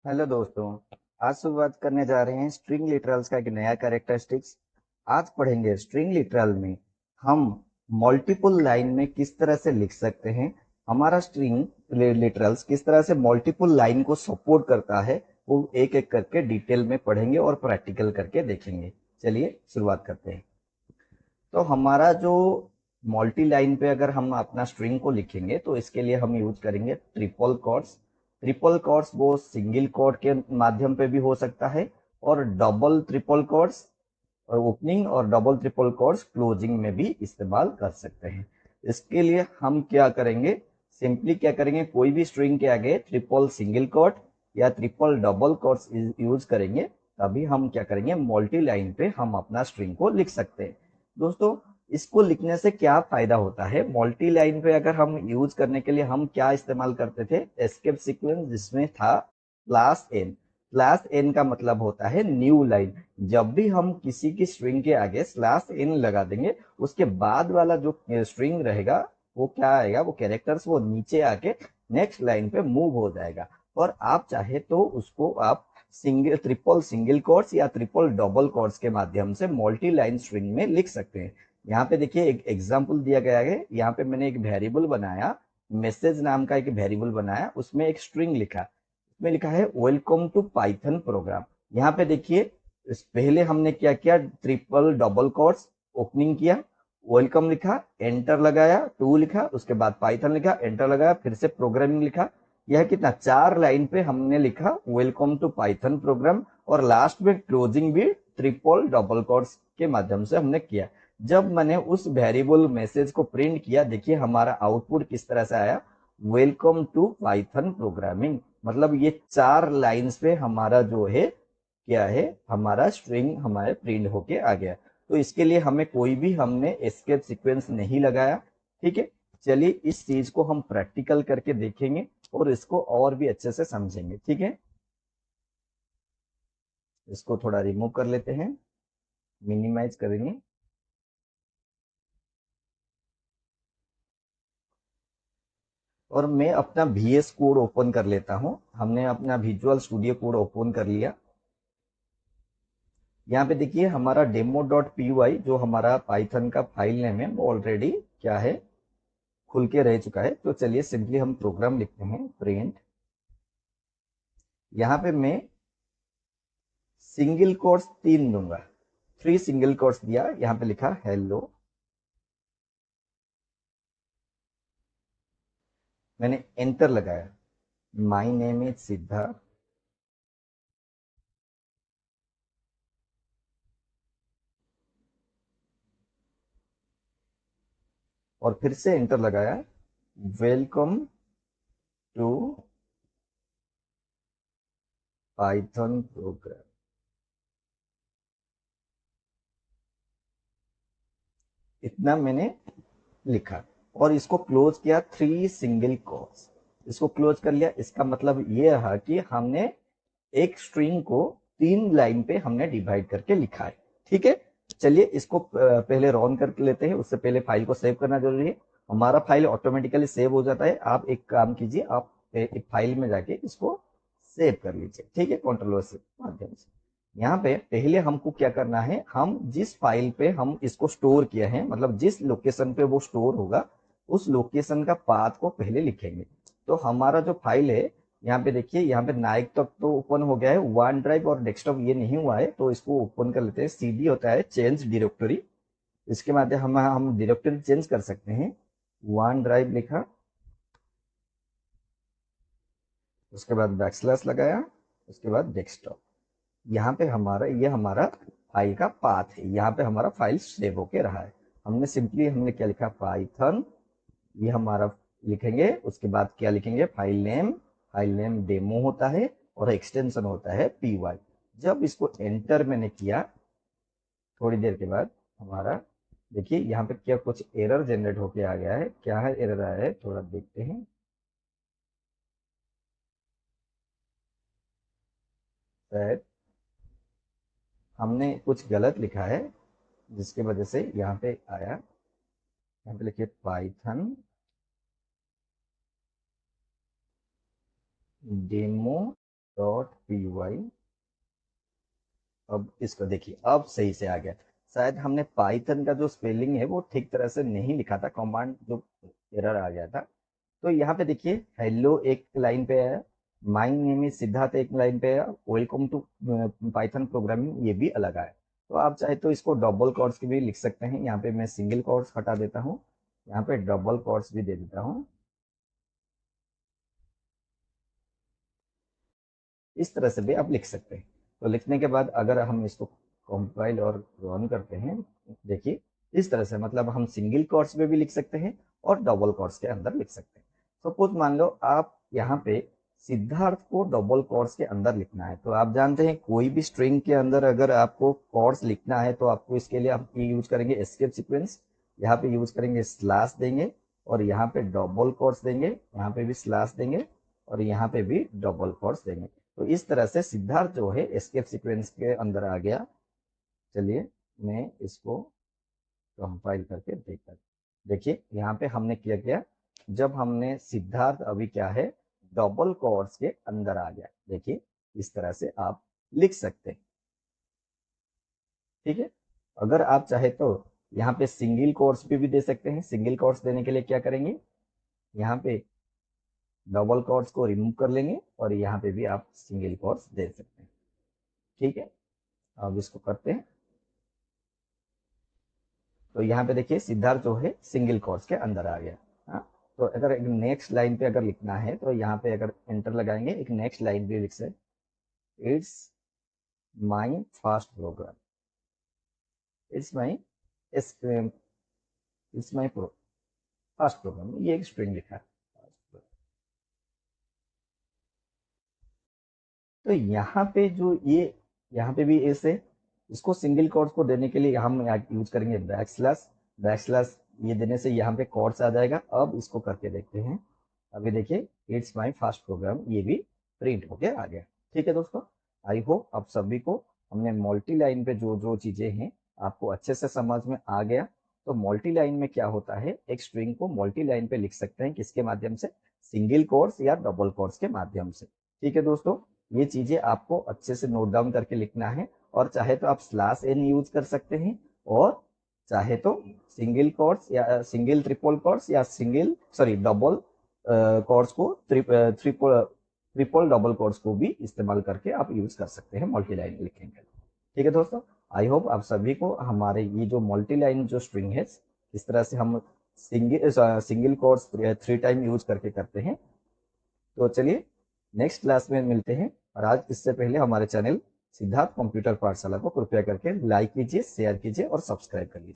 Hello दोस्तों। आज शुरुआत करने जा रहे हैं स्ट्रिंग लिटरल्स का एक नया कैरेक्टरिस्टिक्स। आज पढ़ेंगे स्ट्रिंग लिटरल में हम मल्टीपल लाइन में किस तरह से लिख सकते हैं। हमारा स्ट्रिंग लिटरल्स किस तरह से मल्टीपल लाइन को सपोर्ट करता है, वो एक एक करके डिटेल में पढ़ेंगे और प्रैक्टिकल करके देखेंगे। चलिए शुरुआत करते हैं। तो हमारा जो मल्टी लाइन पे अगर हम अपना स्ट्रिंग को लिखेंगे तो इसके लिए हम यूज करेंगे ट्रिपल कोट्स। ट्रिपल कोट्स वो सिंगल कोट के माध्यम पे भी हो सकता है, और डबल ट्रिपल कोट्स और ओपनिंग और डबल ट्रिपल कोट्स क्लोजिंग में भी इस्तेमाल कर सकते हैं। इसके लिए हम क्या करेंगे, सिंपली क्या करेंगे, कोई भी स्ट्रिंग के आगे ट्रिपल सिंगल कोट या ट्रिपल डबल कोट्स यूज करेंगे, तभी हम क्या करेंगे, मल्टी लाइन पे हम अपना स्ट्रिंग को लिख सकते हैं। दोस्तों, इसको लिखने से क्या फायदा होता है, मल्टी लाइन पे अगर हम यूज करने के लिए हम क्या इस्तेमाल करते थे, एस्केप सीक्वेंस, जिसमें था क्लास एन। क्लास एन का मतलब होता है न्यू लाइन। जब भी हम किसी की स्ट्रिंग के आगे स्लैश एन लगा देंगे, उसके बाद वाला जो स्ट्रिंग रहेगा वो क्या आएगा, वो कैरेक्टर्स वो नीचे आके नेक्स्ट लाइन पे मूव हो जाएगा। और आप चाहे तो उसको आप सिंगल ट्रिपल सिंगल कोट्स या ट्रिपल डबल कोट्स के माध्यम से मल्टी लाइन स्ट्रिंग में लिख सकते हैं। यहाँ पे देखिए एक एग्जांपल दिया गया है। यहाँ पे मैंने एक वेरिएबल बनाया, मैसेज नाम का एक वेरिएबल बनाया, उसमें एक स्ट्रिंग लिखा। उसमें लिखा है वेलकम टू पाइथन प्रोग्राम। यहाँ पे देखिए पहले हमने क्या किया, ट्रिपल डबल कोट्स ओपनिंग किया, वेलकम लिखा, एंटर लगाया, टू लिखा, उसके बाद पाइथन लिखा, एंटर लगाया, फिर से प्रोग्रामिंग लिखा। यह कितना, 4 लाइन पे हमने लिखा वेलकम टू पाइथन प्रोग्राम, और लास्ट में क्लोजिंग भी ट्रिपल डबल कोट्स के माध्यम से हमने किया। जब मैंने उस वेरिएबल मैसेज को प्रिंट किया, देखिए हमारा आउटपुट किस तरह से आया, वेलकम टू पाइथन प्रोग्रामिंग। मतलब ये 4 लाइन्स पे हमारा जो है क्या है, हमारा स्ट्रिंग हमारे प्रिंट होके आ गया। तो इसके लिए हमें कोई भी हमने एस्केप सीक्वेंस नहीं लगाया। ठीक है, चलिए इस चीज को हम प्रैक्टिकल करके देखेंगे और इसको और भी अच्छे से समझेंगे। ठीक है, इसको थोड़ा रिमूव कर लेते हैं, मिनिमाइज करेंगे। और मैं अपना VS कोड ओपन कर लेता हूं। हमने अपना विजुअल स्टूडियो कोड ओपन कर लिया। यहाँ पे देखिए हमारा demo.py जो हमारा पाइथन का फाइल नेम है वो ऑलरेडी क्या है, खुल के रह चुका है। तो चलिए सिंपली हम प्रोग्राम लिखते हैं, प्रिंट। यहाँ पे मैं सिंगल कोट्स 3 दूंगा, 3 सिंगल कोट्स दिया, यहाँ पे लिखा हेलो। मैंने एंटर लगाया, माई नेम इज सिद्धार्थ। और फिर से एंटर लगाया, वेलकम टू पाइथन प्रोग्राम। इतना मैंने लिखा और इसको क्लोज किया, 3 सिंगल कोट्स। इसको क्लोज कर लिया। इसका मतलब ये रहा कि हमने एक स्ट्रिंग को 3 लाइन पे हमने डिवाइड करके लिखा है। ठीक है, चलिए इसको पहले रन करके लेते हैं। उससे पहले फाइल को सेव करना जरूरी है। हमारा फाइल ऑटोमेटिकली सेव हो जाता है। आप एक काम कीजिए, आप एक फाइल में जाके इसको सेव कर लीजिए। ठीक है, कंट्रोल से माध्यम से। यहाँ पे पहले हमको क्या करना है, हम जिस फाइल पे हम इसको स्टोर किया है, मतलब जिस लोकेशन पे वो स्टोर होगा, उस लोकेशन का पाथ को पहले लिखेंगे। तो हमारा जो फाइल है, यहाँ पे देखिए, यहाँ पे नाइक तक तो ओपन हो गया है, वन ड्राइव और डेस्कटॉप ये नहीं हुआ है, तो इसको ओपन कर लेते हैं। CD होता है चेंज डायरेक्टरी, इसके माध्यम हम डायरेक्टरी चेंज कर सकते हैं। वन ड्राइव लिखा, उसके बाद बैकस्लैश लगाया, उसके बाद डेस्कटॉप। यहाँ पे हमारा ये हमारा फाइल का पाथ है, यहाँ पे हमारा फाइल सेव होके रहा है। हमने क्या लिखा, पाइथन, ये हमारा लिखेंगे। उसके बाद क्या लिखेंगे, file name. File name demo होता है और एक्सटेंशन होता है py। जब इसको एंटर मैंने किया, थोड़ी देर के बाद हमारा देखिए यहाँ पे क्या कुछ एरर जनरेट होके आ गया है। क्या है एरर आया है, थोड़ा देखते हैं। शायद हमने कुछ गलत लिखा है, जिसकी वजह से यहाँ पे आया। यहाँ पे लिखिए Python demo dot p y. अब इसको देखिए, अब सही से आ गया। शायद हमने पाइथन का जो स्पेलिंग है वो ठीक तरह से नहीं लिखा था, कमांड जो एरर आ गया था। तो यहाँ पे देखिए हेलो एक लाइन पे है, माय नेम इज सिद्धार्थ एक लाइन पे है, वेलकम टू पाइथन प्रोग्रामिंग ये भी अलग है। तो आप चाहे तो इसको डबल कोट्स के भी लिख सकते हैं। यहाँ पे मैं सिंगल कोट्स हटा देता हूँ, यहाँ पे डबल कोट्स भी दे देता हूँ। इस तरह से भी आप लिख सकते हैं। तो लिखने के बाद अगर हम इसको कंपाइल और रन करते हैं, देखिए इस तरह से, मतलब हम सिंगल कोट्स में भी लिख सकते हैं और डबल कोट्स के अंदर लिख सकते हैं। सपोज मान लो आप यहाँ पे सिद्धार्थ को डबल कोट्स के अंदर लिखना है, तो आप जानते हैं कोई भी स्ट्रिंग के अंदर अगर आपको कोट्स लिखना है तो आपको इसके लिए आप यूज करेंगे एस्केप सीक्वेंस। यहाँ पे यूज करेंगे स्लैश देंगे और यहाँ पे डबल कोट्स देंगे, यहाँ पे भी स्लैश देंगे और यहाँ पे भी डबल कोट्स देंगे। तो इस तरह से सिद्धार्थ जो है एस्केप सीक्वेंस के अंदर आ गया। चलिए मैं इसको कंपाइल करके देखता हूँ। देखिए यहाँ पे हमने क्या किया, जब हमने सिद्धार्थ अभी क्या है डबल कोट्स के अंदर आ गया। देखिए इस तरह से आप लिख सकते हैं, ठीक है। अगर आप चाहे तो यहाँ पे सिंगल कोट्स भी दे सकते हैं। सिंगल कोट्स देने के लिए क्या करेंगे, यहाँ पे डबल कोट्स को रिमूव कर लेंगे और यहाँ पे भी आप सिंगल कोट्स दे सकते हैं, ठीक है। अब इसको करते हैं, तो यहाँ पे देखिए सिद्धार्थ जो है सिंगल कोट्स के अंदर आ गया। हाँ, तो अगर एक नेक्स्ट लाइन पे अगर लिखना है तो यहाँ पे अगर एंटर लगाएंगे, एक नेक्स्ट लाइन भी लिख सकते, it's my fast program, it's my it's my fast program, ये एक स्ट्रिंग लिखा है। तो यहाँ पे जो ये यहाँ पे भी ऐसे, इसको सिंगल कोट्स को देने के लिए हम यूज करेंगे बैक स्लैश। बैक स्लैश ये देने से यहाँ पे कोट्स आ जाएगा। अब इसको करके देखते हैं। अभी देखिए इट्स माय फास्ट प्रोग्राम ये भी प्रिंट होके आ गया। ठीक है दोस्तों, आई होप आप सभी को हमने मल्टी लाइन पे जो जो चीजें हैं आपको अच्छे से समझ में आ गया। तो मल्टी लाइन में क्या होता है, एक स्ट्रिंग को मल्टी लाइन पे लिख सकते हैं किसके माध्यम से, सिंगल कोट्स या डबल कोट्स के माध्यम से। ठीक है दोस्तों, ये चीजें आपको अच्छे से नोट डाउन करके लिखना है। और चाहे तो आप स्लैश एन यूज कर सकते हैं और चाहे तो सिंगल कोट्स या सिंगल ट्रिपल कोट्स या सिंगल सॉरी डबल कोट्स को ट्रिपल डबल कोट्स को भी इस्तेमाल करके आप यूज कर सकते हैं मल्टी लाइन लिखेंगे। ठीक है दोस्तों, आई होप आप सभी को हमारे ये जो मल्टी लाइन जो स्ट्रिंग है इस तरह से हम सिंगल कोट्स 3 टाइम यूज करके करते हैं। तो चलिए नेक्स्ट क्लास में मिलते हैं। और आज इससे पहले हमारे चैनल सिद्धार्थ कंप्यूटर पाठशाला को कृपया करके लाइक कीजिए, शेयर कीजिए और सब्सक्राइब करिए।